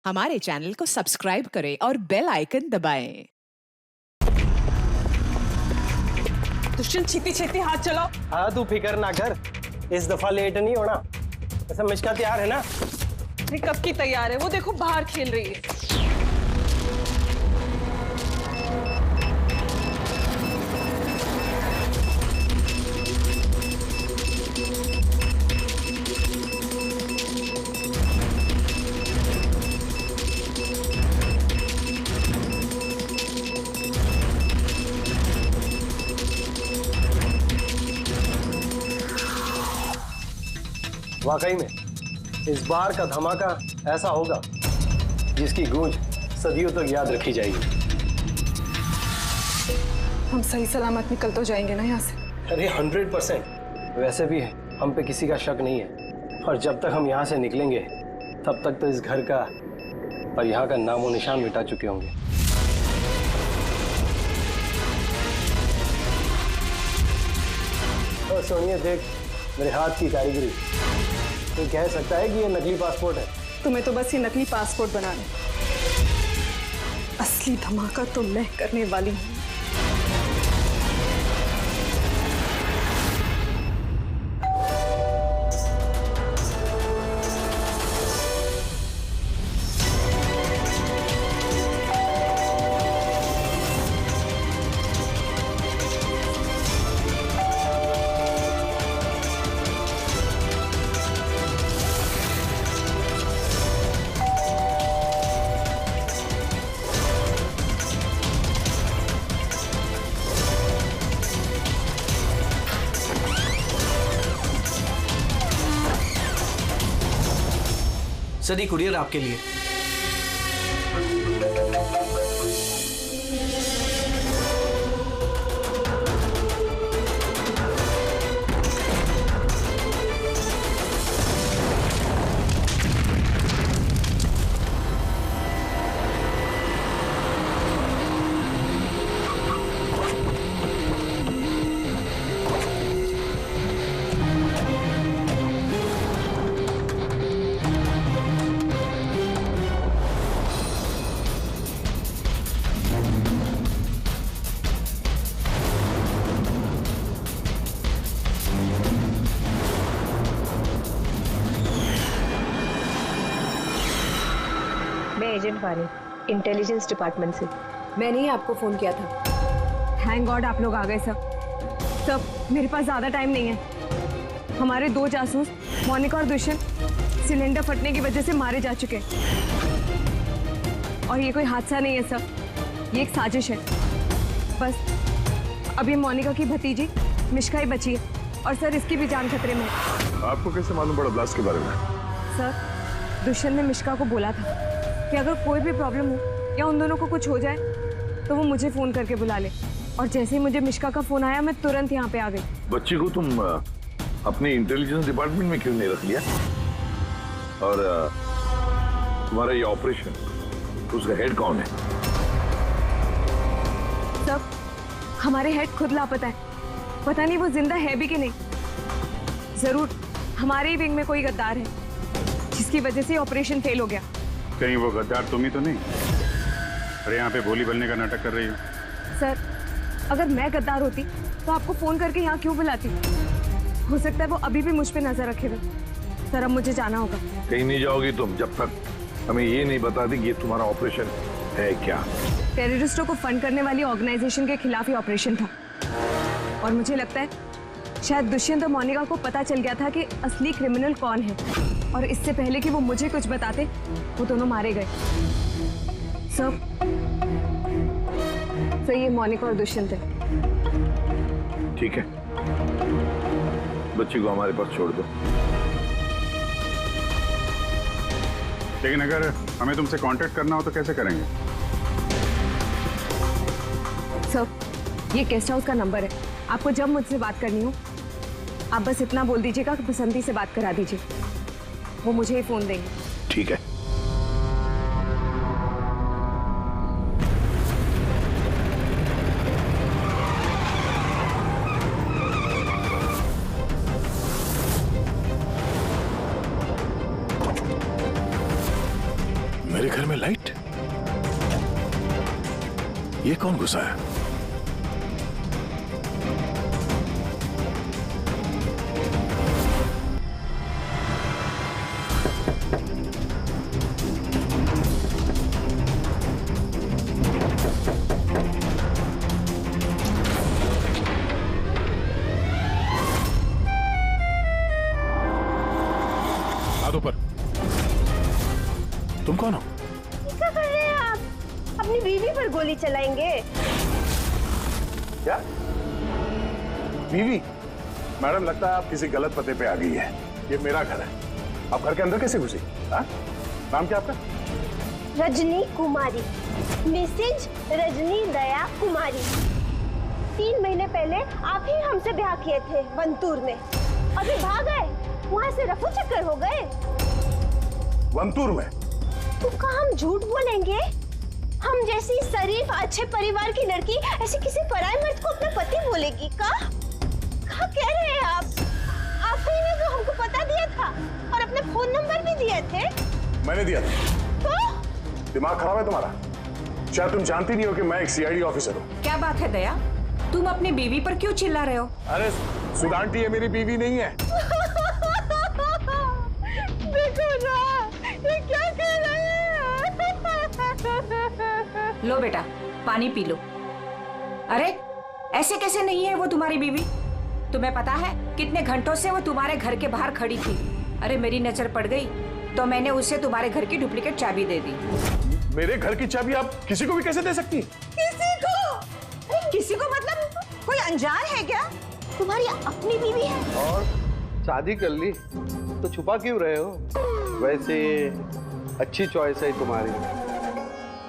हमारे चैनल को सब्सक्राइब करें और बेल आइकन दबाएं। दुष्यंत छेती छेती हाथ चलाओ। हाँ तू फिक्र ना कर, इस दफा लेट नहीं होना। ऐसा मिश्का तैयार है ना? अरे कब की तैयार है, वो देखो बाहर खेल रही है। वाकई में इस बार का धमाका ऐसा होगा जिसकी गूंज सदियों तक याद रखी जाएगी। हम सही सलामत निकल तो जाएंगे ना यहाँ से? अरे 100%। वैसे भी हम पे किसी का शक नहीं है, और जब तक हम यहाँ से निकलेंगे तब तक तो इस घर का और यहाँ का नामो निशान मिटा चुके होंगे। और सोनिया देख मेरे हाथ की कारीगरी, तो कह सकता है कि ये नकली पासपोर्ट है। तुम्हें तो बस ये नकली पासपोर्ट बनाना है, असली धमाका तो मैं करने वाली हूँ। सर ये कुरियर आपके लिए। मैं एजेंट पानी, इंटेलिजेंस डिपार्टमेंट से। मैंने ही आपको फोन किया था। थैंक गॉड आप लोग आ गए सब। मेरे पास ज्यादा टाइम नहीं है। हमारे 2 जासूस मोनिका और दुष्यंत सिलेंडर फटने की वजह से मारे जा चुके हैं। और ये कोई हादसा नहीं है सर, ये एक साजिश है। बस अभी मोनिका की भतीजी मिश्का ही बची है, और सर इसकी भी जान खतरे में है। आपको कैसे मालूम पड़ा ब्लास्ट के बारे में? सर दुष्यंत ने मिश्का को बोला था कि अगर कोई भी प्रॉब्लम हो या उन दोनों को कुछ हो जाए तो वो मुझे फोन करके बुला ले। और जैसे ही मुझे मिश्का का फोन आया मैं तुरंत यहाँ पे आ गई। बच्ची को तुम अपने इंटेलिजेंस डिपार्टमेंट में क्यों नहीं रख लिया? और तुम्हारा ये ऑपरेशन, उसका हेड कौन है? सब हमारे हेड खुद लापता है, पता नहीं वो जिंदा है भी कि नहीं। जरूर हमारे ही विंग में कोई गद्दार है जिसकी वजह से ऑपरेशन फेल हो गया। कहीं वो गद्दार तुम ही तो नहीं? अरे यहाँ पे बोली बनने का नाटक कर रही हो। सर अगर मैं गद्दार होती तो आपको फोन करके यहाँ क्यों बुलाती? हो सकता है वो अभी भी मुझ पे नजर रखे हुए। सर अब मुझे जाना होगा। कहीं नहीं जाओगी तुम जब तक हमें ये नहीं बता दी कि ये तुम्हारा ऑपरेशन है क्या। टेररिस्टों को फंड करने वाली ऑर्गेनाइजेशन के खिलाफ ही ऑपरेशन था, और मुझे लगता है शायद दुष्यंत और मोनिका को पता चल गया था कि असली क्रिमिनल कौन है, और इससे पहले कि वो मुझे कुछ बताते वो दोनों मारे गए। सर ये मोनिका और दुष्यंत है। ठीक है, बच्ची को हमारे पास छोड़ दो। लेकिन अगर हमें तुमसे कांटेक्ट करना हो तो कैसे करेंगे? सर ये गेस्ट हाउस का नंबर है, आपको जब मुझसे बात करनी हो आप बस इतना बोल दीजिएगा कि बसंती से बात करा दीजिए, वो मुझे ही फोन देंगे। ठीक है। मेरे घर में लाइट? ये कौन घुसा है? हाथ ऊपर। तुम कौन हो? क्या कर रहे हैं आप? अपनी बीवी पर गोली चलाएंगे? क्या बीवी? मैडम लगता है आप किसी गलत पते पे आ गई है। ये मेरा घर है, आप घर के अंदर कैसे घुसी? हाँ? नाम क्या आपका? रजनी कुमारी, मिसेज रजनी दया कुमारी। 3 महीने पहले आप ही हमसे ब्याह किए थे वंतूर में, अभी भाग गए, वहाँ से रफू चक्कर हो गए। वंतूर में? तो कहाँ हम झूठ बोलेंगे? हम जैसी शरीफ अच्छे परिवार की लड़की ऐसे किसी पराये मर्द को अपना पति बोलेगी का कह रहे हैं आप? आप ही ने तो हमको पता दिया था और अपने फोन नंबर भी दिए थे। मैंने दिया था। तो दिमाग खराब है तुम्हारा? शायद तुम जानती नहीं हो कि मैं एक सीआईडी ऑफिसर हूँ। क्या बात है दया, तुम अपनी बीवी पर क्यों चिल्ला रहे हो? अरे सुधांटी, ये मेरी बीवी नहीं है। देखो ना, ये क्या कह रहे हैं? लो बेटा, पानी पी लो। अरे ऐसे कैसे नहीं है वो तुम्हारी बीवी? तुम्हें पता है कितने घंटों से वो तुम्हारे घर के बाहर खड़ी थी। अरे मेरी नजर पड़ गई तो मैंने उसे तुम्हारे घर की डुप्लीकेट चाबी दे दी। मेरे घर की चाबी आप किसी को भी कैसे दे सकती? किसी को? किसी को मतलब कोई अनजान है क्या? तुम्हारी अपनी बीवी है। और शादी कर ली तो छुपा क्यों रहे हो? वैसे अच्छी चॉइस है तुम्हारी।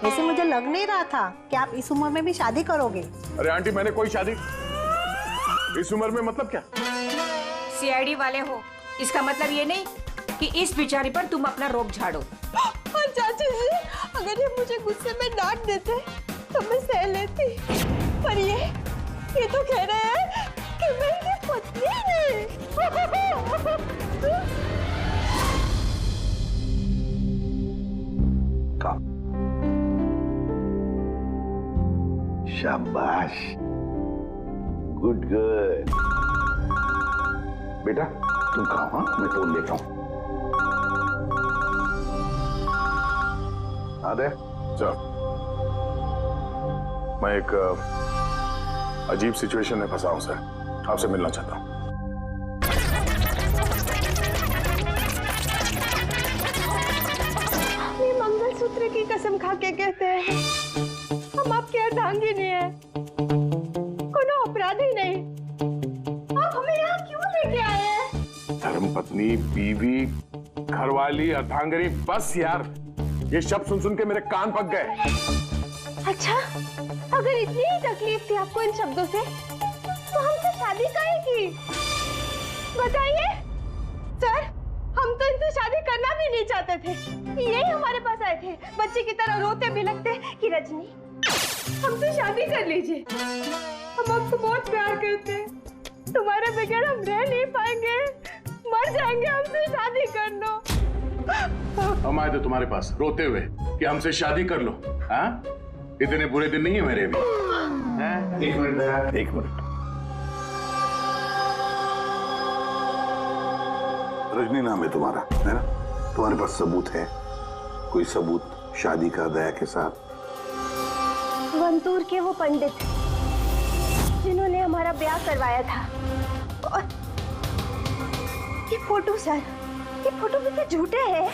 वैसे मुझे लग नहीं रहा था कि आप इस उम्र में भी शादी करोगे। अरे आंटी, मैंने कोई शादी इस उम्र में मतलब क्या? सीआईडी वाले हो, इसका मतलब ये नहीं कि इस बिचारी पर तुम अपना रोब झाड़ो। और चाची जी, अगर ये मुझे गुस्से में डांट देते तो मैं सह लेती, पर ये तो कह रहे हैं कि मैं इनकी पत्नी नहीं। शाबाश, गुड गर्ल। बेटा तुम कहाँ? हाँ, मैं फोन लेता हूँ। आदे चल, मैं एक अजीब सिचुएशन में फंसा हूं सर, आपसे मिलना चाहता हूँ। ये मंगलसूत्र की कसम खा के कहते हैं हम आपके अर्धांगी नहीं है, कोनो अपराधी नहीं। आप हमें यहाँ क्यों लेके आए हैं? धर्मपत्नी, बीवी, घरवाली, अर्धांगिनी, बस यार ये शब्द सुन सुन के मेरे कान पक गए। अच्छा, अगर इतनी ही तकलीफ थी आपको इन शब्दों से, तो हमसे शादी काहे की? बताइए सर, हम तो इनसे शादी करना भी नहीं चाहते थे। यही हमारे पास आए थे, बच्चे की तरह रोते बिलखते कि रजनी हमसे शादी कर लीजिए, हम आपको बहुत प्यार करते हैं, तुम्हारे बगैर हम रह नहीं पाएंगे, मर जाएंगे, हमसे शादी कर लो। हम आए थे तुम्हारे पास रोते हुए कि हमसे शादी कर लो। हाँ, इतने बुरे दिन नहीं है मेरे भी। एक मिनट दया, एक मिनट। रजनी नाम है तुम्हारा, है ना? तुम्हारे पास सबूत है? कोई सबूत शादी का दया के साथ? वंतूर के वो पंडित जिन्होंने हमारा ब्याह करवाया था, और ये फोटो सर, ये फोटो भी तो झूठे हैं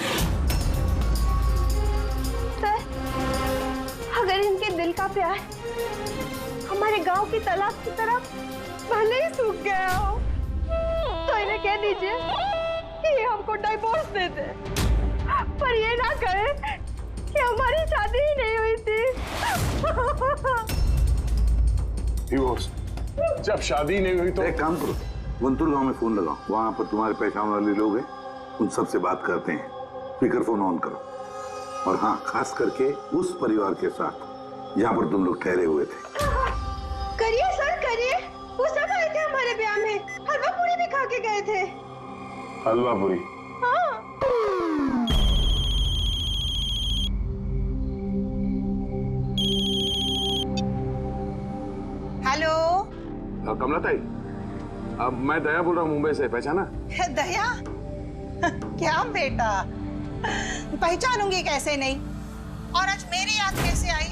सर। अगर इनके दिल का प्यार हमारे गांव की तालाब की तरह भले ही सूख गया हो, तो इन्हें कह दीजिए कि ये हमको डिवोर्स दे दे, पर ये ना कहे कि हमारी शादी ही नहीं हुई थी। डिवोर्स? जब शादी नहीं हुई तो एक काम करो, वंतूर गांव में फोन लगाओ, वहां पर तुम्हारे पहचान वाले लोग हैं, उन सबसे बात करते हैं। स्पीकर फोन ऑन करो, और हाँ, खास करके उस परिवार के साथ जहाँ पर तुम लोग ठहरे हुए थे। करिए सर, करिए। वो सब आए थे हमारे ब्याह में, हलवा पूरी भी खा के गए थे। हलवा पूरी? हाँ। कमला ताई, अब मैं दया बोल रहा हूँ मुंबई से, पहचाना? दया? क्या बेटा, पहचानूंगी कैसे नहीं? और आज मेरी याद कैसे आई?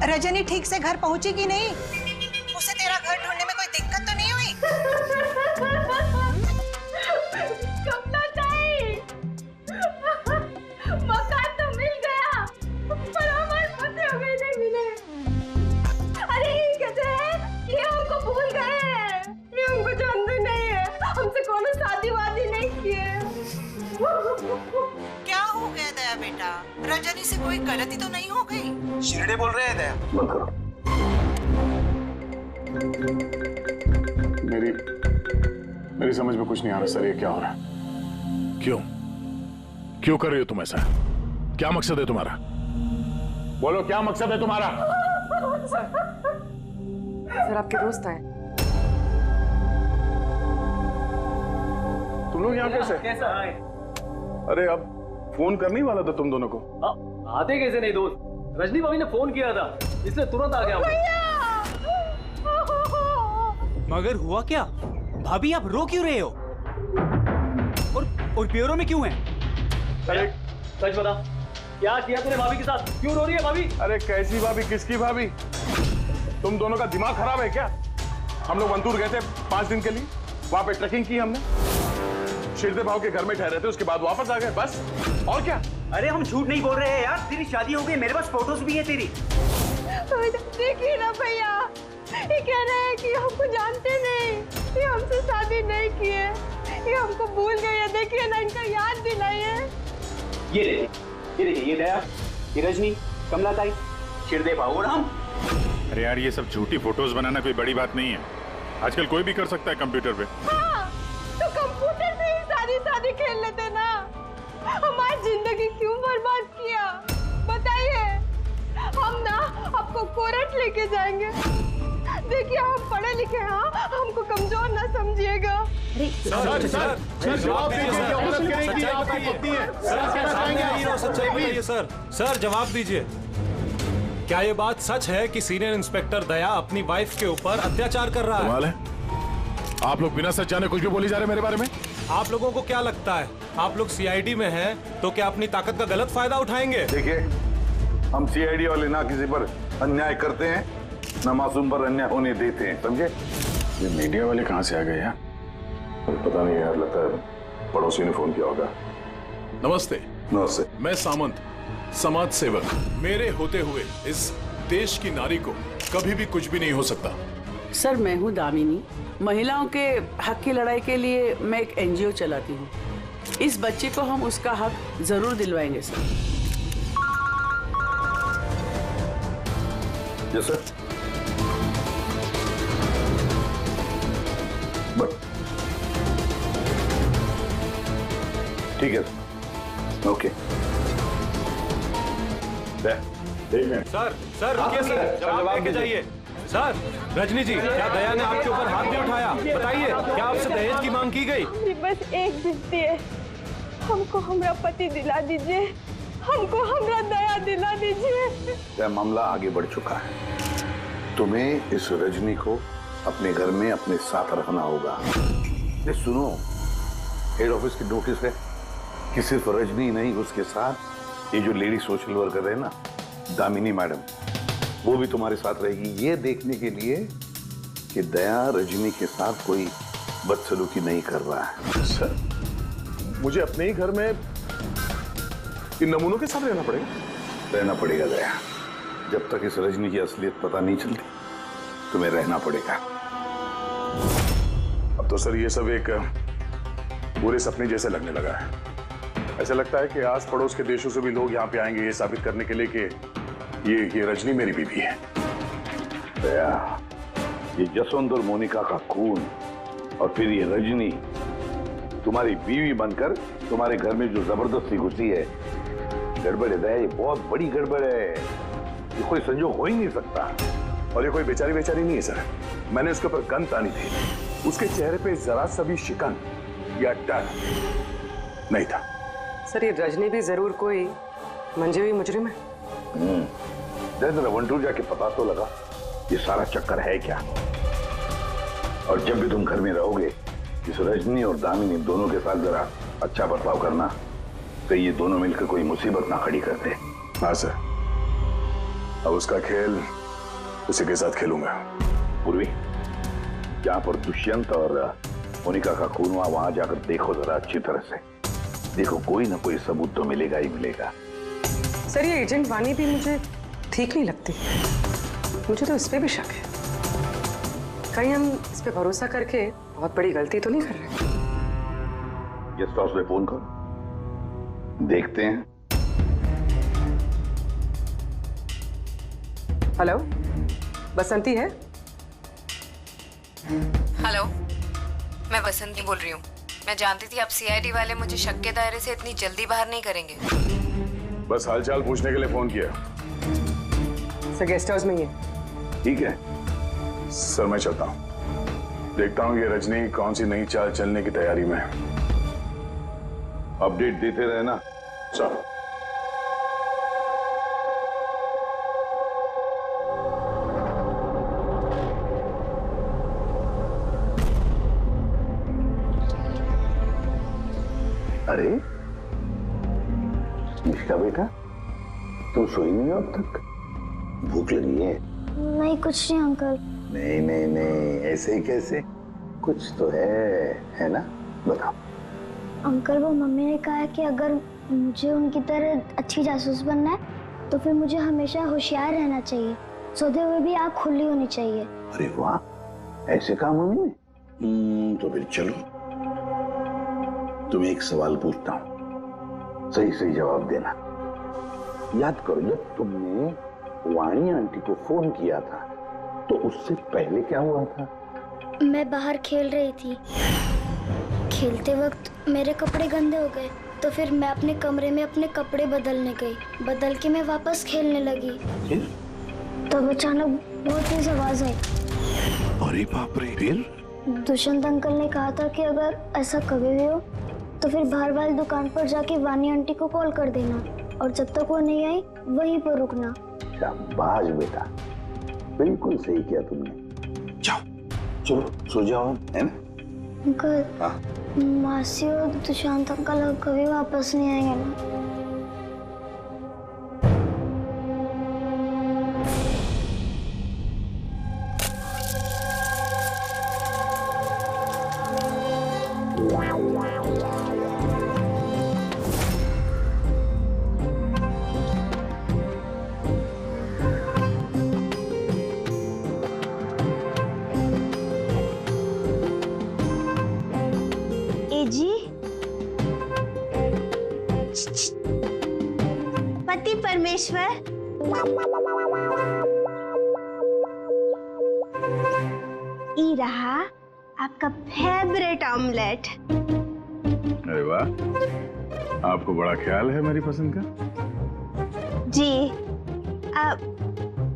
रजनी ठीक से घर पहुंची कि नहीं? उसे तेरा घर ढूंढने में कोई दिक्कत तो नहीं हुई? कमला ताई, मकान तो मिल गया, पर हमारे पते हो गए नहीं मिले। अरे ये कैसे है? ये हमको भूल गए हैं, ये हमको जानते नहीं है, हमसे कोनो शादी वादी नहीं किए। क्या हो गया दया बेटा? रजनी से कोई गलती तो नहीं हो गई? शिरडे बोल रहे हैं दया। बंद करो। मेरी समझ में कुछ नहीं आ रहा सर, ये क्या हो रहा है? क्यों कर रही हो तुम ऐसा? क्या मकसद है तुम्हारा? बोलो, क्या मकसद है तुम्हारा? सर आपके दोस्त आए। तुम लोग यहाँ कैसे? कैसा आए? अरे अब फोन करने वाला था तुम दोनों को। आते कैसे नहीं दोस्त? रजनी भाभी ने फोन किया था, इसलिए तुरंत आ गया हूँ। मगर हुआ क्या? भाभी आप रो क्यों रहे हो? और प्योरो में क्यों हैं? अरे सच बता, क्या किया तूने भाभी के साथ? क्यों रो रही है भाभी? अरे कैसी भाभी, किसकी भाभी? तुम दोनों का दिमाग खराब है क्या? हम लोग वंतूर गए थे 5 दिन के लिए, वहां पे ट्रैकिंग की हमने, शिरदे भाव के घर में ठहरे थे, उसके बाद वापस आ गए, बस। और क्या? अरे हम झूठ नहीं बोल रहे हैं यार, तेरी शादी हो गई, मेरे पास फोटोज भी है तेरी। देखिए ना भैया, ये कह रहे हैं कि हमको जानते नहीं, ये हमसे शादी नहीं किए, ये हमको भूल गए हैं। देखिए ना, इनका याद दिलाइए। ये देखिए, ये दया, ये रजनी, कमला ताई, शिरदे भाऊ और हम। अरे यार, ये सब झूठी फोटोज बनाना कोई बड़ी बात नहीं है, आजकल कोई भी कर सकता है कंप्यूटर पे। हाँ, तो कंप्यूटर से ही शादी खेल लेते ना। हमारी जिंदगी क्यों बर्बाद किया बताइए? हम ना आपको कोर्ट लेके जाएंगे। देखिए, हम पढ़े लिखे हैं, हमको कमजोर ना समझिएगा। सर जवाब दीजिए, औरत कह रही कि आपकी पत्नी है। सच्चाई बताइए सर। सर जवाब दीजिए, क्या ये बात सच है कि सीनियर इंस्पेक्टर दया अपनी वाइफ के ऊपर अत्याचार कर रहा है? कमाल है, आप लोग बिना सच जाने कुछ भी बोली जा रहे हैं मेरे बारे में। आप लोगों को क्या लगता है, आप लोग सीआईडी में हैं तो क्या अपनी ताकत का गलत फायदा उठाएंगे? देखिए, हम सीआईडी वाले ना किसी पर अन्याय करते हैं, ना मासूम पर अन्याय होने देते हैं, समझे? ये मीडिया वाले कहाँ से आ गए यार? पता नहीं यार, लगता है पड़ोसी ने फोन किया होगा। नमस्ते। नमस्ते। मैं सामंत, समाज सेवक। मेरे होते हुए इस देश की नारी को कभी भी कुछ भी नहीं हो सकता। सर मैं हूँ दामिनी, महिलाओं के हक की लड़ाई के लिए मैं एक एनजीओ चलाती हूँ। इस बच्चे को हम उसका हक जरूर दिलवाएंगे सर। Yes sir. ठीक है, ओके। सर रुकिए सर, जवाब लेके जाइए। सर, रजनी जी, क्या दया ने आपके ऊपर हाथ भी उठाया? बताइए, क्या आपसे दहेज की मांग की गई? बस एक विनती है, हमको हमरा पति दिला दीजिए, हमको हमरा दया दिला दीजिए। यह मामला आगे बढ़ चुका है, तुम्हें इस रजनी को अपने घर में अपने साथ रखना होगा। ये सुनो, हेड ऑफिस की नोटिस है कि सिर्फ रजनी नहीं, उसके साथ ये जो लेडी सोशल वर्कर है ना, दामिनी मैडम, वो भी तुम्हारे साथ रहेगी, ये देखने के लिए कि दया रजनी के साथ कोई बदसलूकी नहीं कर रहा है। सर, मुझे अपने ही घर में इन नमूनों के साथ रहना पड़ेगा? रहना पड़ेगा दया, जब तक इस रजनी की असलियत पता नहीं चलती तुम्हें रहना पड़ेगा। अब तो सर ये सब एक बुरे सपने जैसे लगने लगा है। ऐसा लगता है कि आस पड़ोस के देशों से भी लोग यहाँ पे आएंगे ये साबित करने के लिए कि ये रजनी मेरी बीवी है। दया, ये जसवंत और मोनिका का खून और फिर ये रजनी तुम्हारी बीवी बनकर तुम्हारे घर में जो जबरदस्ती घुसी है, गड़बड़ है दया, ये बहुत बड़ी गड़बड़ है, ये कोई संजोग हो ही नहीं सकता। और ये कोई बेचारी नहीं है सर, मैंने उसके ऊपर गन तानी थी, उसके चेहरे पे जरा सा भी शिकन या डर नहीं था। सर ये रजनी भी जरूर कोई मंजे हुई मुजरिम है। जरा वंटूर जाके पता तो लगा ये सारा चक्कर है क्या। और जब भी तुम घर में रहोगे इस रजनी और दामिनी दोनों के साथ जरा अच्छा बर्ताव करना, तो ये दोनों मिलकर कोई मुसीबत ना खड़ी करते। हाँ सर, अब उसका खेल उसी के साथ खेलूंगा। पूर्वी, जहां पर दुष्यंत और मोनिका का खून हुआ वहां जाकर देखो जरा अच्छी तरह से। देखो कोई ना कोई सबूत तो मिलेगा ही मिलेगा। सर ये एजेंट वानी भी मुझे ठीक नहीं लगती। मुझे तो इस पे भी शक है। कहीं हम इस पे भरोसा करके बहुत बड़ी गलती तो नहीं कर रहे। गेस्ट हाउस में फोन करो, देखते हैं। हेलो, बसंती है? हेलो, मैं बसंती बोल रही हूँ। मैं जानती थी आप सीआईडी वाले मुझे शक के दायरे से इतनी जल्दी बाहर नहीं करेंगे। बस हालचाल पूछने के लिए फोन किया। सर गेस्ट हाउस में ही है। ठीक है सर, मैं चलता हूँ। देखता हूँ ये रजनी कौन सी नई चाल चलने की तैयारी में है। अपडेट देते रहना। सर। अरे निष्का बेटा, तुम सोई नहीं हो अब तक? भूख लगी है? नहीं कुछ नहीं अंकल। नहीं नहीं नहीं, ऐसे ही कैसे? कुछ तो है ना? बताओ। अंकल वो मम्मी ने कहा है कि अगर मुझे उनकी तरह अच्छी जासूस बनना है तो फिर मुझे हमेशा होशियार रहना चाहिए, सोते हुए भी आँख खुली होनी चाहिए। अरे वाह, ऐसे कहा मम्मी ने? तो फिर चलो, तुम्हें एक सवाल पूछता हूँ, सही सही जवाब देना। याद करो जब तुमने वाणी आंटी को फोन किया था तो उससे पहले क्या हुआ था? मैं बाहर खेल रही थी। खेलते वक्त मेरे कपड़े गंदे हो गए तो फिर मैं अपने कमरे में अपने कपड़े बदलने गई। बदल के मैं वापस खेलने लगी। फिर? तब अचानक बहुत तेज आवाज आई। अरे बाप रे! फिर? दुष्यंत अंकल ने कहा था कि अगर ऐसा कभी भी हो तो फिर बाहर वाली दुकान पर जाके वानी आंटी को कॉल कर देना और जब तक वो नहीं आई वहीं पर रुकना। शाबाश बेटा, बिल्कुल सही किया तुमने। जाओ चलो सो जाओ, है ना? अंकल, मासी और दुष्यंत अंकल कभी वापस नहीं आएंगे ना? जी पति परमेश्वर, ई रहा आपका फेवरेट ऑमलेट। अरे वाह, आपको बड़ा ख्याल है मेरी पसंद का। जी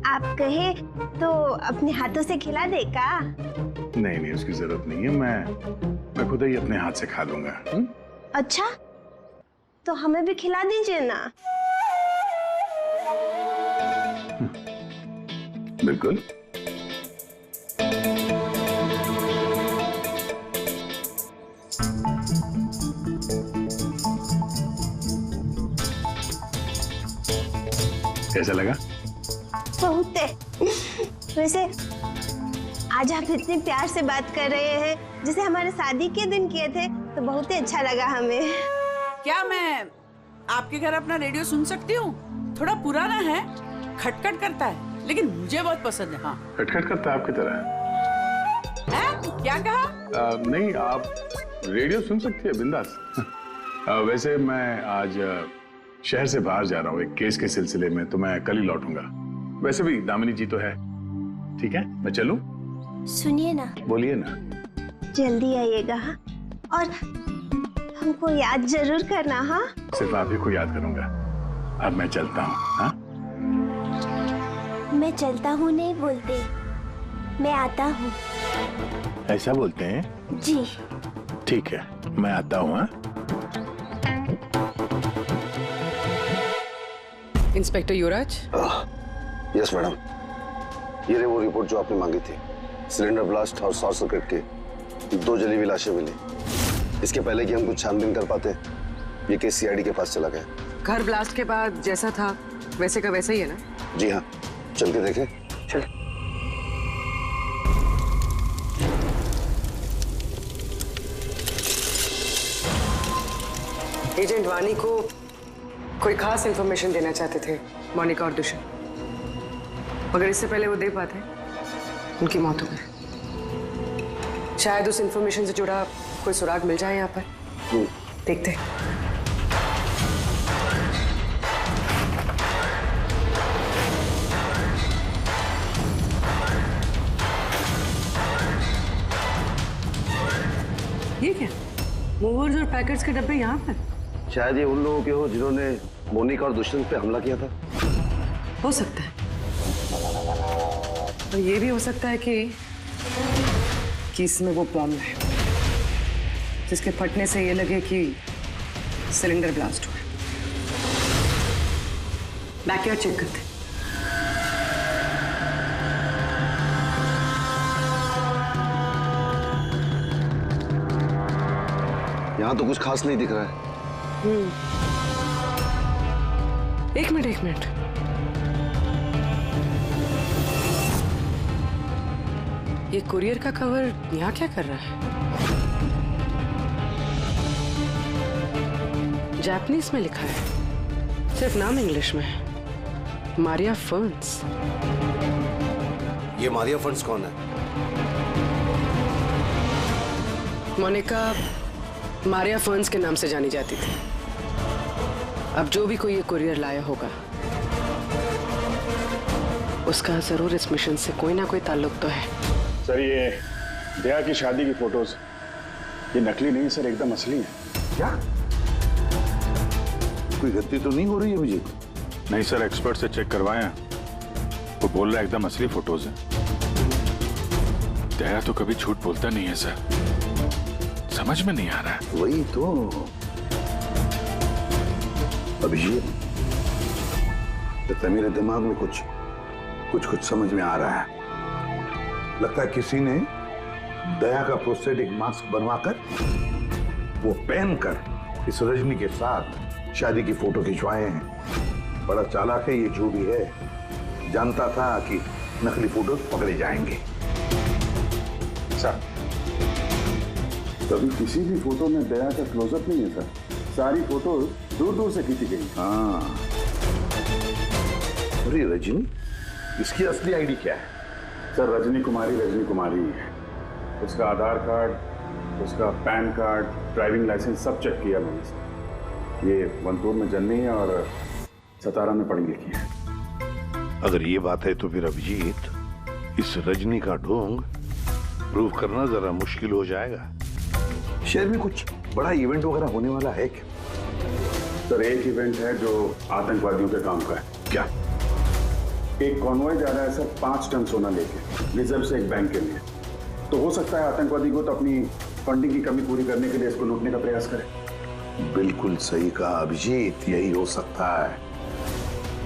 आप कहे तो अपने हाथों से खिला दे का? नहीं नहीं, उसकी जरूरत नहीं है, मैं खुद ही अपने हाथ से खा लूंगा। अच्छा, तो हमें भी खिला दीजिए ना। बिल्कुल। कैसा लगा? बहुत है। वैसे आज आप इतने प्यार से बात कर रहे हैं जैसे हमारे शादी के दिन किए थे, तो बहुत ही अच्छा लगा हमें। क्या मैं आपके घर अपना रेडियो सुन सकती हूँ? थोड़ा पुराना है, खटखट करता है, लेकिन मुझे बहुत पसंद है। हाँ, खटखट करता है आपकी तरह है? क्या कहा? नहीं, आप रेडियो सुन सकती है बिंदास। वैसे मैं आज शहर से बाहर जा रहा हूँ एक केस के सिलसिले में, तो मैं कल ही लौटूंगा। वैसे भी दामिनी जी तो है। ठीक है, मैं चलूं? सुनिए ना। बोलिए ना। जल्दी आइएगा और हमको याद जरूर करना। हाँ, सिर्फ आप ही को याद करूंगा। अब मैं चलता हूँ। हाँ, मैं चलता हूँ नहीं बोलते, मैं आता हूँ। ऐसा बोलते हैं? जी ठीक है, मैं आता हूँ। हाँ, इंस्पेक्टर युवराज। यस मैडम, ये रही वो रिपोर्ट जो आपने मांगी थी। सिलेंडर ब्लास्ट और शॉर्ट सर्किट के 2 जली हुई लाशें मिली। इसके पहले कि हम कुछ छानबीन कर पाते, ये केस सीआईडी के पास चला गया। घर ब्लास्ट के बाद जैसा था वैसे का वैसा ही है ना? जी हाँ, चल के देखें। चल। एजेंट वानी को कोई खास इंफॉर्मेशन देना चाहते थे मोनिका और दुष्यंत, मगर इससे पहले वो दे पाते उनकी मौत हो गई। शायद उस इंफॉर्मेशन से जुड़ा कोई सुराग मिल जाए यहाँ पर। देखते हैं। ये क्या? मूवर्स और पैकेट्स के डब्बे यहाँ पर? शायद ये उन लोगों के हो जिन्होंने मोनिका और दुष्यंत पे हमला किया था। हो सकता है, और ये भी हो सकता है कि इसमें वो बॉम्ब है जिसके फटने से ये लगे कि सिलेंडर ब्लास्ट हुआ। बैकयार्ड चेक करते। यहाँ तो कुछ खास नहीं दिख रहा है। एक मिनट। ये कुरियर का कवर यहाँ क्या कर रहा है? जापानीज में लिखा है, सिर्फ नाम इंग्लिश में है, मारिया फर्न्स। ये मारिया फर्न्स कौन है? मोनिका मारिया फर्न्स के नाम से जानी जाती थी। अब जो भी कोई ये कुरियर लाया होगा उसका जरूर इस मिशन से कोई ना कोई ताल्लुक तो है। सर, ये दया की शादी की फोटोज ये नकली नहीं सर, एकदम असली है। क्या? कोई गलती तो नहीं हो रही है मुझे? नहीं सर, एक्सपर्ट से चेक करवाए हैं, वो बोल रहा है एकदम असली फोटोज हैं। दया तो कभी झूठ बोलता नहीं है सर, समझ में नहीं आ रहा है। वही तो अभिजीत, लगता है मेरे दिमाग में कुछ समझ में आ रहा है। लगता है किसी ने दया का प्रोस्थेटिक मास्क बनवाकर वो पहनकर इस रजनी के साथ शादी की फोटो खिंचवाए हैं। बड़ा चालाक है ये जो भी है, जानता था कि नकली फोटो पकड़े जाएंगे। सर, कभी किसी भी फोटो में दया का क्लोजअप नहीं है सर, सारी फोटो दूर दूर से खींची गई। हाँ, अरे रजनी, इसकी असली आईडी क्या है? सर, रजनी कुमारी है। उसका आधार कार्ड, उसका पैन कार्ड, ड्राइविंग लाइसेंस सब चेक किया मैंने सर। ये वंतूर में जन्मी है और सतारा में पढ़ी लिखी है। अगर ये बात है तो फिर अभिजीत, इस रजनी का ढोंग प्रूव करना जरा मुश्किल हो जाएगा। शहर में कुछ बड़ा इवेंट वगैरह होने वाला है क्या? सर, एक इवेंट है जो आतंकवादियों के काम का है। क्या? एक कॉन्वॉय जा रहा है सर 5 टन सोना लेके रिजर्व से एक बैंक के लिए। तो हो सकता है आतंकवादी को तो अपनी फंडिंग की कमी पूरी करने के लिए इसको लूटने का प्रयास करें। बिल्कुल सही कहा अभिजीत, यही हो सकता है।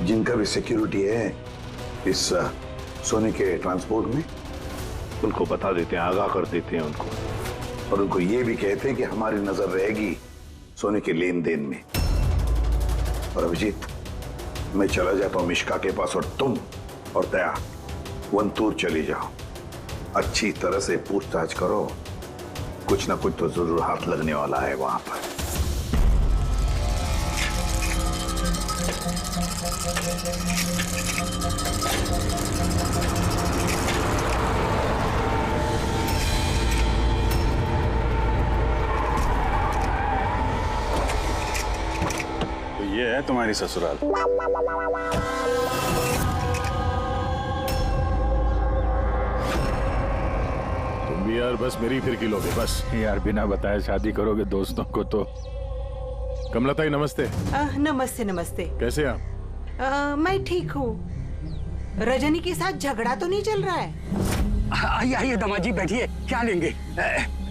जिनका भी सिक्योरिटी है इस सोने के ट्रांसपोर्ट में, उनको बता देते हैं, आगाह कर देते हैं उनको, और उनको ये भी कहते हैं कि हमारी नजर रहेगी सोने के लेन देन में। और अभिजीत, मैं चला जाता हूं मिश्का के पास, और तुम और दया वंतूर चले जाओ। अच्छी तरह से पूछताछ करो, कुछ ना कुछ तो जरूर हाथ लगने वाला है वहां पर। ये है तुम्हारी ससुराल। तुम भी यार बस मेरी फिर किलोगे बस। यार बिना बताए शादी करोगे दोस्तों को तो। कमलताई नमस्ते। नमस्ते नमस्ते। कैसे आप? मैं ठीक हूँ। रजनी के साथ झगड़ा तो नहीं चल रहा है? आइए आइए दामाजी बैठिए, क्या लेंगे?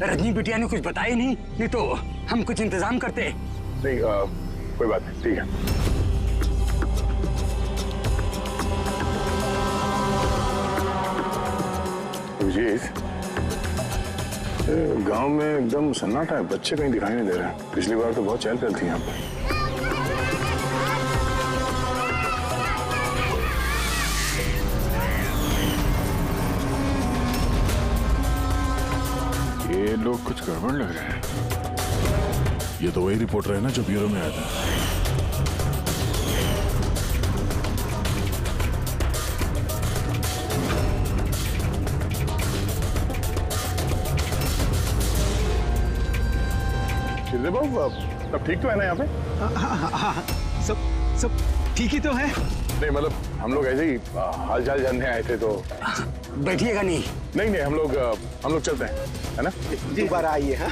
रजनी बिटिया ने कुछ बताया नहीं तो हम कुछ इंतजाम करते। नहीं, कोई बात नहीं, ठीक है। अभिजीत, गांव में एकदम सन्नाटा है, बच्चे कहीं दिखाई नहीं दे रहे हैं। पिछली बार तो बहुत चहल पहल थी यहाँ पे। ये लोग कुछ गड़बड़ लग रहे हैं। ये तो वही रिपोर्टर है ना जो ब्यूरो में आया था। बाबू सब ठीक तो है ना यहाँ पे? हाँ, सब ठीक ही तो है। नहीं मतलब हम लोग ऐसे ही हाल चाल जानने आए थे तो। बैठिएगा नहीं? नहीं हम लोग चलते हैं, है ना? दोबारा आइए। हाँ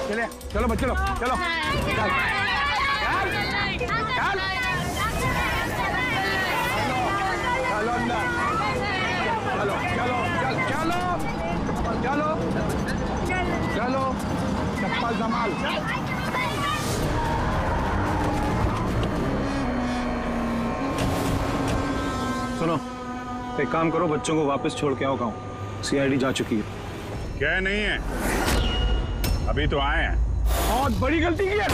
चले चलो बच्चे लोग चलो। चलो चप्पल संभाल। सुनो, एक काम करो, बच्चों को वापस छोड़ के आओ गाँव। सीआईडी जा चुकी है। क्या नहीं है, अभी तो आए हैं। बहुत बड़ी गलती की है।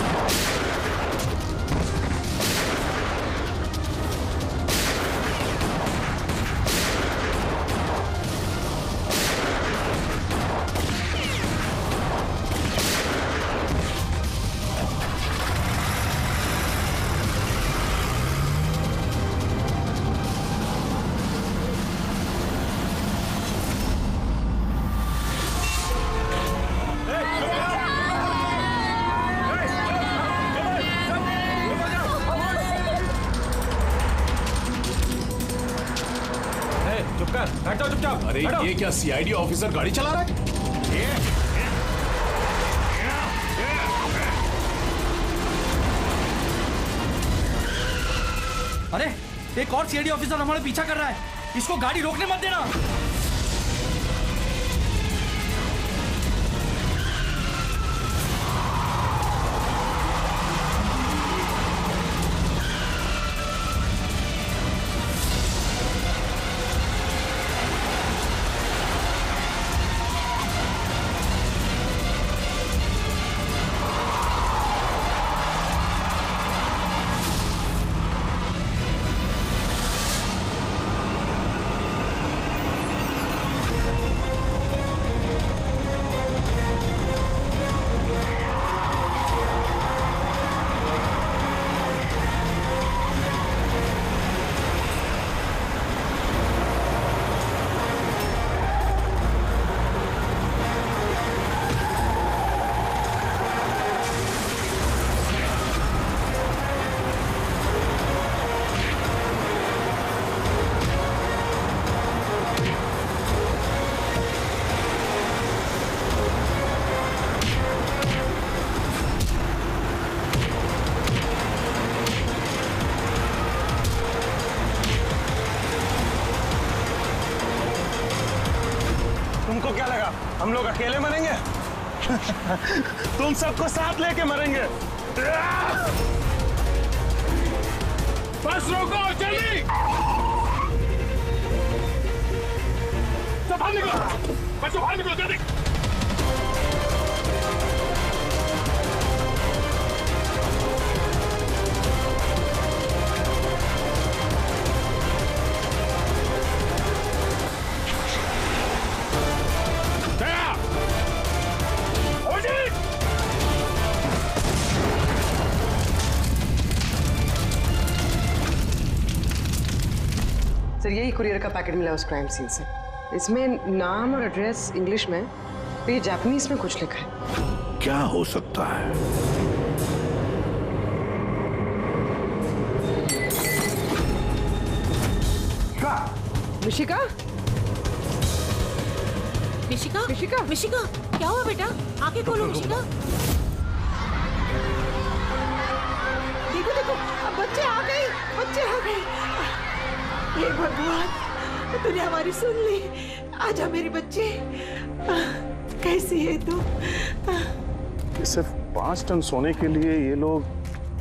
चुपचाप। अरे ये क्या सीआईडी ऑफिसर गाड़ी चला रहा है? अरे एक और सीआईडी ऑफिसर हमारे पीछा कर रहा है, इसको गाड़ी रोकने मत देना। तुमको क्या लगा हम लोग अकेले मरेंगे? तुम सबको साथ लेके मरेंगे। बस रोको, जल्दी सब बाहर निकलो, बच्चों बाहर निकलो जल्दी। सर यही कुरियर का पैकेट मिला उस क्राइम सीन से। इसमें नाम और एड्रेस इंग्लिश में, तो ये जापानीज में कुछ लिखा है। क्या हो सकता है? मिशिका? मिशिका? मिशिका? मिशिका? क्या हुआ बेटा? आंखें खोलो मिशिका। देखो देखो, बच्चे आ गए, बच्चे आ गए। ये भगवान, तूने हमारी सुन ली। आजा मेरे बच्चे। कैसी है तू? सिर्फ 5 टन सोने के लिए ये लोग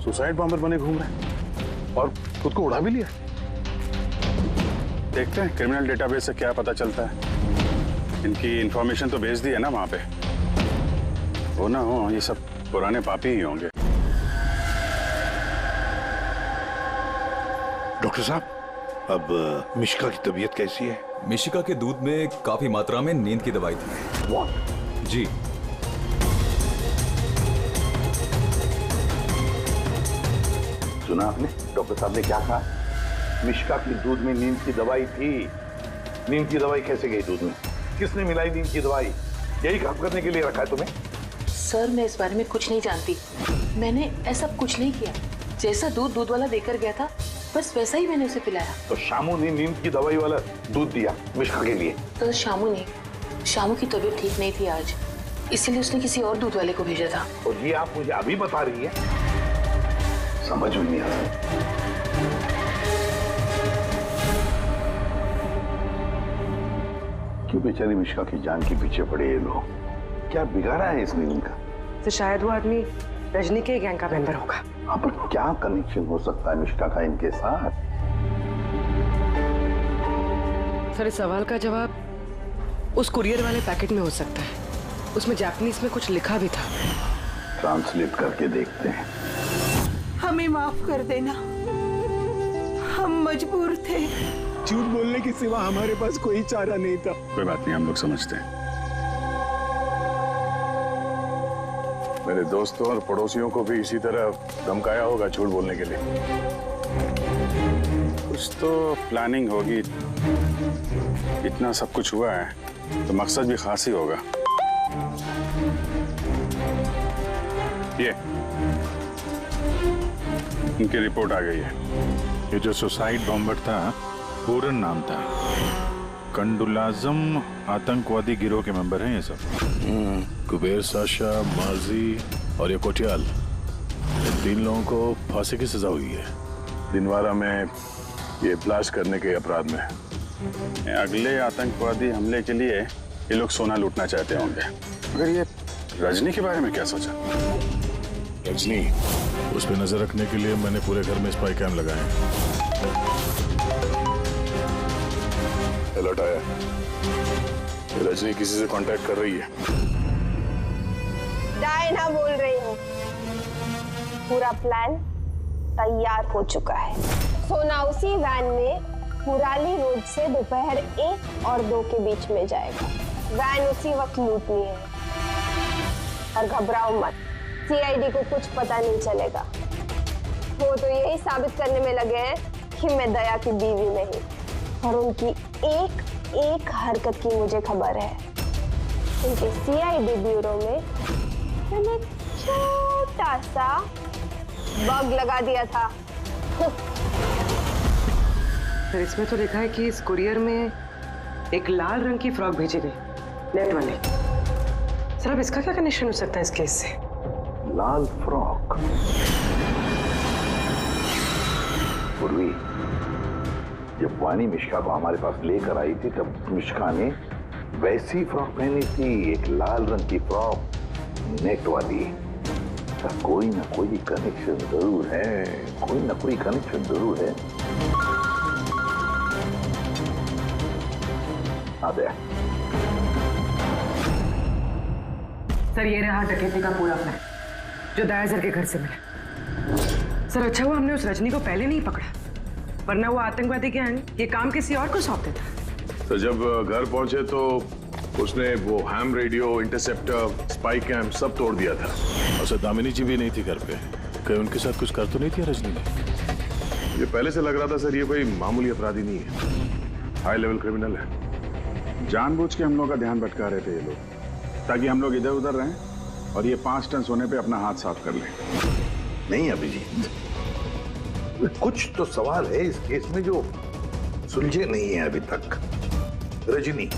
सुसाइड बॉम्बर बने घूम रहे हैं और खुद को उड़ा भी लिया। देखते हैं क्रिमिनल डेटाबेस से क्या पता चलता है। इनकी इंफॉर्मेशन तो भेज दी है ना वहां पे, हो ना हो ये सब पुराने पापी ही होंगे। डॉक्टर साहब, अब मिशिका की तबीयत कैसी है? मिशिका के दूध में काफी मात्रा में नींद की दवाई थी। What? जी। सुना आपने डॉक्टर साहब ने क्या कहा? मिशिका की दूध में नींद की दवाई थी। नींद की दवाई कैसे गई दूध में? किसने मिलाई नींद की दवाई? यही काम करने के लिए रखा है तुम्हें? सर मैं इस बारे में कुछ नहीं जानती। मैंने ऐसा कुछ नहीं किया। जैसा दूध वाला देकर गया था बस वैसा ही मैंने उसे पिलाया। तो शामू ने नींद की दवाई वाला दूध दिया मिशिका के लिए? तो शामू की तबीयत ठीक नहीं थी आज, इसलिए उसने किसी और दूध वाले को भेजा था। और ये आप मुझे अभी बता रही है? समझ में नहीं आ रहा। क्यों बेचारी मिशिका की जान के पीछे पड़े ये लोग? क्या बिगाड़ा है इसने इनका? तो शायद वो आदमी रजनी के गैंग का मेंबर होगा। हाँ, पर क्या कनेक्शन हो सकता है मिशिका का इनके साथ? सर इस सवाल का जवाब उस कुरियर वाले पैकेट में हो सकता है। उसमें जापानीज में कुछ लिखा भी था। ट्रांसलेट करके देखते हैं। हमें माफ कर देना, हम मजबूर थे। झूठ बोलने के सिवा हमारे पास कोई चारा नहीं था। कोई बात नहीं, हम लोग समझते हैं। मेरे दोस्तों और पड़ोसियों को भी इसी तरह धमकाया होगा झूठ बोलने के लिए। कुछ तो प्लानिंग होगी। इतना सब कुछ हुआ है तो मकसद भी खास ही होगा। ये इनकी रिपोर्ट आ गई है। ये जो सुसाइड बॉम्बर था पूरन नाम था। कंडुलाजम आतंकवादी गिरोह के मेंबर हैं ये सब। कुबेर साशा, माजी और ये कोटियाल, इन 3 लोगों को फांसी की सजा हुई है। दिनवारा में ये ब्लास्ट करने के अपराध में। अगले आतंकवादी हमले के लिए ये लोग सोना लूटना चाहते होंगे। मगर ये रजनी के बारे में क्या सोचा? रजनी, उस पर नजर रखने के लिए मैंने पूरे घर में स्पाई कैम लगाए हैं। अलर्ट आया। रजनी किसी से कांटेक्ट कर रही है। डायना बोल रही हूँ। पूरा प्लान तैयार हो चुका है। सोना उसी वैन में पुराली रोड से दोपहर 1 और 2 के बीच में जाएगा। वैन उसी वक्त लूटनी है। और घबराओ मत, सीआईडी को कुछ पता नहीं चलेगा। वो तो यही साबित करने में लगे हैं कि मैं दया की बीवी नहीं। और उनकी एक हरकत की मुझे खबर है। उनके सीआईडी ब्यूरो में मैंने छोटा सा बग लगा दिया था। फिर इसमें तो लिखा है कि इस कुरियर में एक लाल रंग की फ्रॉक भेजी गई, नेट वाले। सर अब इसका क्या कनेक्शन हो सकता है इस केस से? लाल फ्रॉक? पूर्वी, जब वानी मिशिका को हमारे पास लेकर आई थी तब मिशिका ने वैसी फ्रॉक पहनी थी, एक लाल रंग की फ्रॉक, नेट वाली। कोई ना कोई कनेक्शन जरूर है, कोई ना कोई कनेक्शन जरूर है। सर ये रहा डकैती का पूरा प्लान जो दया सर के घर से मिला। सर अच्छा हुआ हमने उस रजनी को पहले नहीं पकड़ा, वरना वो आतंकवादी गैंग ये काम किसी और को सौंप देता। तो जब घर पहुंचे तो उसने वो ham radio, interceptor, spy camp सब तोड़ दिया था। और सर दामिनी जी भी नहीं थी घर पे। कहीं उनके साथ कुछ कर तो नहीं थी रजनी ने? ये पहले से लग रहा था सर, ये कोई मामूली अपराधी नहीं है, हाई लेवल क्रिमिनल है। जानबूझ के हम लोग का ध्यान भटका रहे थे ये लोग, ताकि हम लोग इधर उधर रहें और ये 5 टन सोने पे अपना हाथ साफ कर लें। नहीं अभिजीत, कुछ तो सवाल है इस केस में जो सुलझे नहीं है अभी तक। रजनी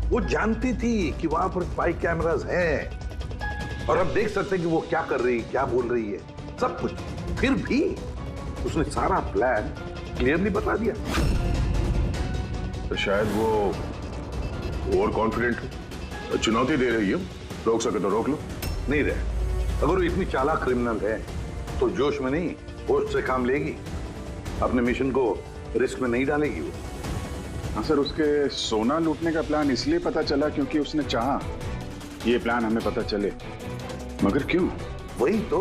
वो जानती थी कि वहां पर स्पाई कैमरास हैं और अब देख सकते हैं कि वो क्या कर रही है, क्या बोल रही है, सब कुछ। फिर भी उसने सारा प्लान क्लियरली बता दिया। तो शायद वो ओवर कॉन्फिडेंट तो चुनौती दे रही है। रोक सके तो रोक लो। नहीं रहे। अगर वो इतनी चालाक क्रिमिनल है तो जोश में नहीं, होश से काम लेगी। अपने मिशन को रिस्क में नहीं डालेगी वो। हाँ सर, उसके सोना लूटने का प्लान इसलिए पता चला क्योंकि उसने चाहा ये प्लान हमें पता चले। मगर क्यों? वही तो।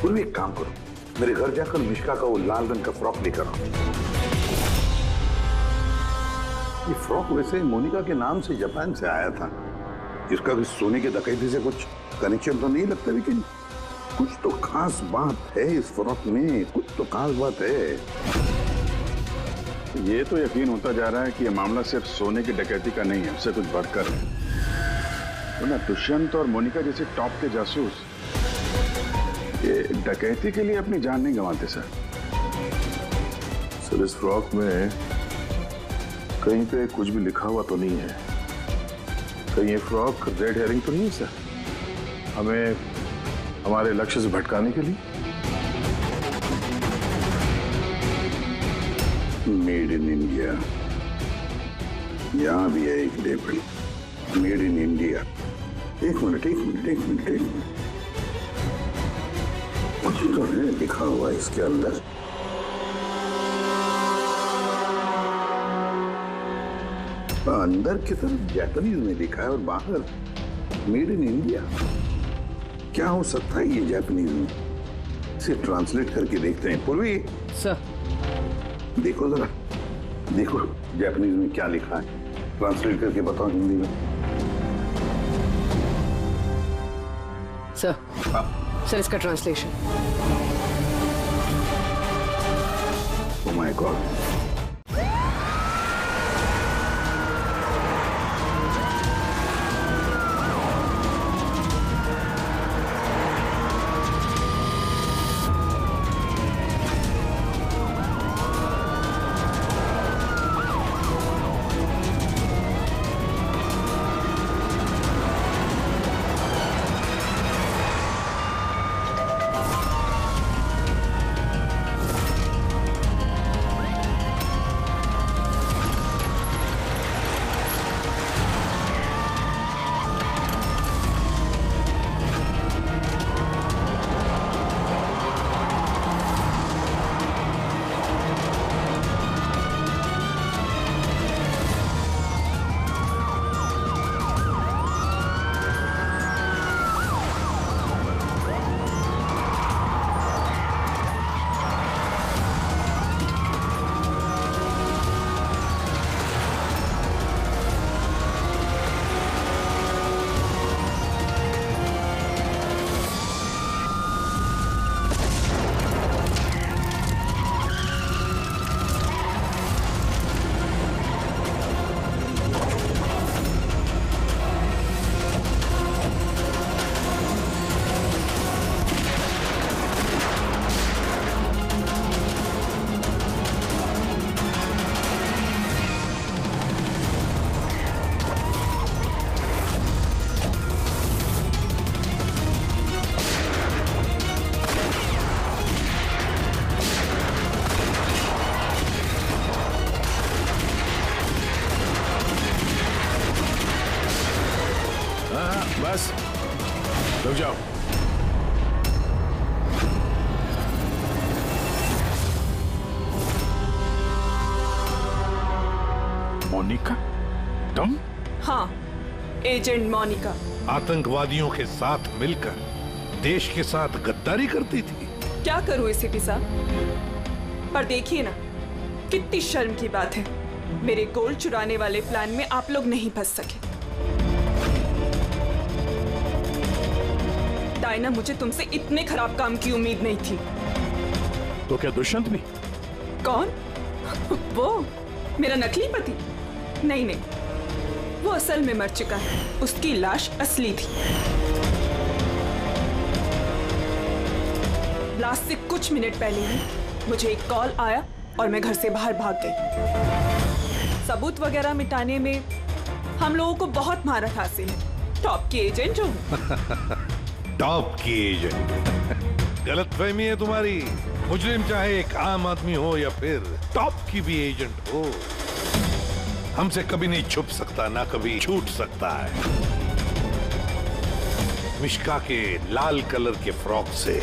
पूर्वी एक काम करो, मेरे घर जाकर मिश्का का वो लाल रंग का फ्रॉक लेकर आओ। ये फ्रॉक वैसे मोनिका के नाम से जापान से आया था। इसका भी सोने के डकैती से कुछ कनेक्शन तो नहीं लगता, लेकिन कुछ तो खास बात है इस फ्रॉक में, कुछ तो खास बात है। ये तो यकीन होता जा रहा है कि ये मामला सिर्फ सोने की डकैती का नहीं है, उससे कुछ बढ़कर है। तो ना दुष्यंत और मोनिका जैसे टॉप के जासूस ये डकैती के लिए अपनी जान नहीं गंवाते सर। सर, इस फ्रॉक में कहीं पे कुछ भी लिखा हुआ तो नहीं है। कहीं ये फ्रॉक रेड हेयरिंग तो नहीं है सर, हमें हमारे लक्ष्य से भटकाने के लिए? मेड इन इंडिया, यहां भी है एक लेबल, मेड इन इंडिया। एक मिनट कुछ तो है लिखा हुआ इसके अंदर। अंदर की तरफ जापानीज में लिखा है और बाहर मेड इन इंडिया। क्या हो सकता है ये जापानीज में? इसे ट्रांसलेट करके देखते हैं। पूर्वी सर, देखो जरा, देखो जापानीज में क्या लिखा है, ट्रांसलेट करके बताओ हिंदी में। सर इसका ट्रांसलेशन। Oh my God. बस रुक जाओ। मोनिका, तुम? हाँ, एजेंट मोनिका। आतंकवादियों के साथ मिलकर देश के साथ गद्दारी करती थी। क्या करूं एसीपी साहब, पर देखिए ना, कितनी शर्म की बात है, मेरे गोल्ड चुराने वाले प्लान में आप लोग नहीं फंस सके। डायना, मुझे तुमसे इतने खराब काम की उम्मीद नहीं थी। तो क्या दुष्यंत भी? कौन? वो मेरा नकली पति? नहीं नहीं, वो असल में मर चुका है, उसकी लाश असली थी। ब्लास्ट से कुछ मिनट पहले ही मुझे एक कॉल आया और मैं घर से बाहर भाग गई। सबूत वगैरह मिटाने में हम लोगों को बहुत महारत हासिल है। टॉप की एजेंट हूँ। टॉप की एजेंट? गलतफहमी है तुम्हारी। मुजरिम चाहे एक आम आदमी हो या फिर टॉप की भी एजेंट हो, हमसे कभी नहीं छुप सकता, ना कभी छूट सकता है। मिश्का के लाल कलर के फ्रॉक से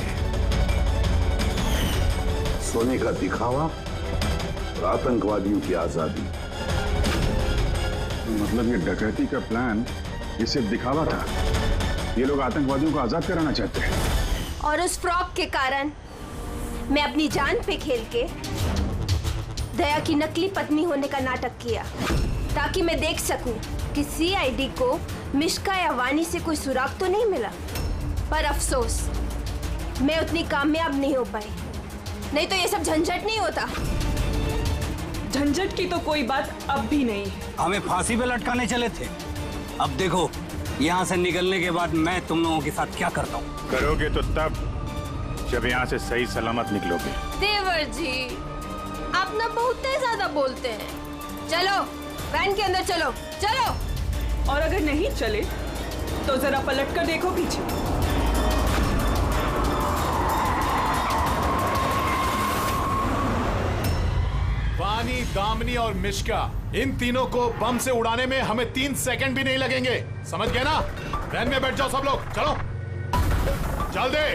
सोने का दिखावा और आतंकवादियों की आजादी। मतलब ये डकैती का प्लान ये सिर्फ दिखावा था। ये लोग आतंकवादियों को आजाद कराना चाहते हैं। और उस फ्रॉक के कारण मैं अपनी जान पे खेल के दया की नकली पत्नी होने का नाटक किया, ताकि मैं देख सकूं कि सीआईडी को मिश्का या वानी से कोई सुराग तो नहीं मिला। पर अफसोस, मैं उतनी कामयाब नहीं हो पाई, नहीं तो ये सब झंझट नहीं होता। झंझट की तो कोई बात अब भी नहीं है। हमें फांसी पे लटकाने चले थे, अब देखो यहाँ से निकलने के बाद मैं तुम लोगों के साथ क्या करता हूँ। करोगे तो तब जब यहाँ से सही सलामत निकलोगे। देवर जी, आप ना बहुत ज्यादा बोलते हैं। चलो वैन के अंदर चलो, चलो। और अगर नहीं चले तो जरा पलट कर देखो पीछे। वानी, दामिनी और मिश्का, इन तीनों को बम से उड़ाने में हमें 3 सेकंड भी नहीं लगेंगे। समझ गए ना? वैन में बैठ जाओ सब लोग, चलो जल्दी।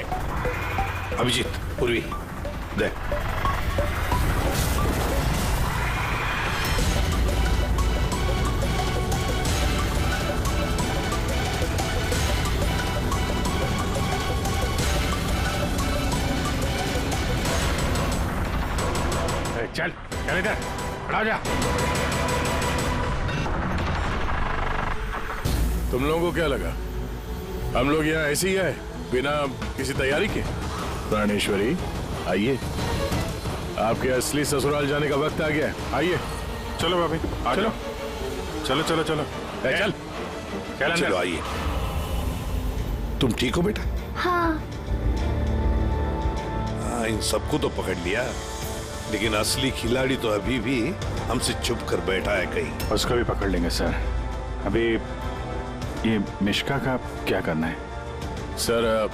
अभिजीत, पूर्वी दे। चल चल इधर खड़ा जा। तुम लोगों को क्या लगा हम लोग यहाँ ऐसे ही है बिना किसी तैयारी के? प्राणेश्वरी, आइए, आपके असली ससुराल जाने का वक्त आ गया है। आइए। चलो भाभी, आ चलो चलो चलो चलो चल चल चलो आइए। तुम ठीक हो बेटा? हाँ। हाँ, इन सबको तो पकड़ लिया, लेकिन असली खिलाड़ी तो अभी भी हमसे छुप कर बैठा है कहीं। उसको भी पकड़ लेंगे सर। अभी ये मिश्का का क्या करना है? सर,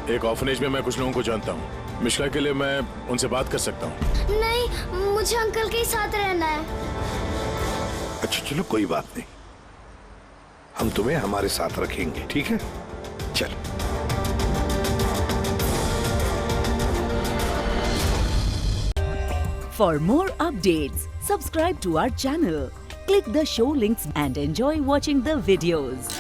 एक ऑर्फनेज में मैं कुछ लोगों को जानता हूँ। मिश्का के लिए मैं उनसे बात कर सकता हूँ। नहीं, मुझे अंकल के साथ रहना है। अच्छा चलो, कोई बात नहीं, हम तुम्हें हमारे साथ रखेंगे, ठीक है? चलो। For more updates, subscribe to our channel, click the show links and enjoy watching the videos.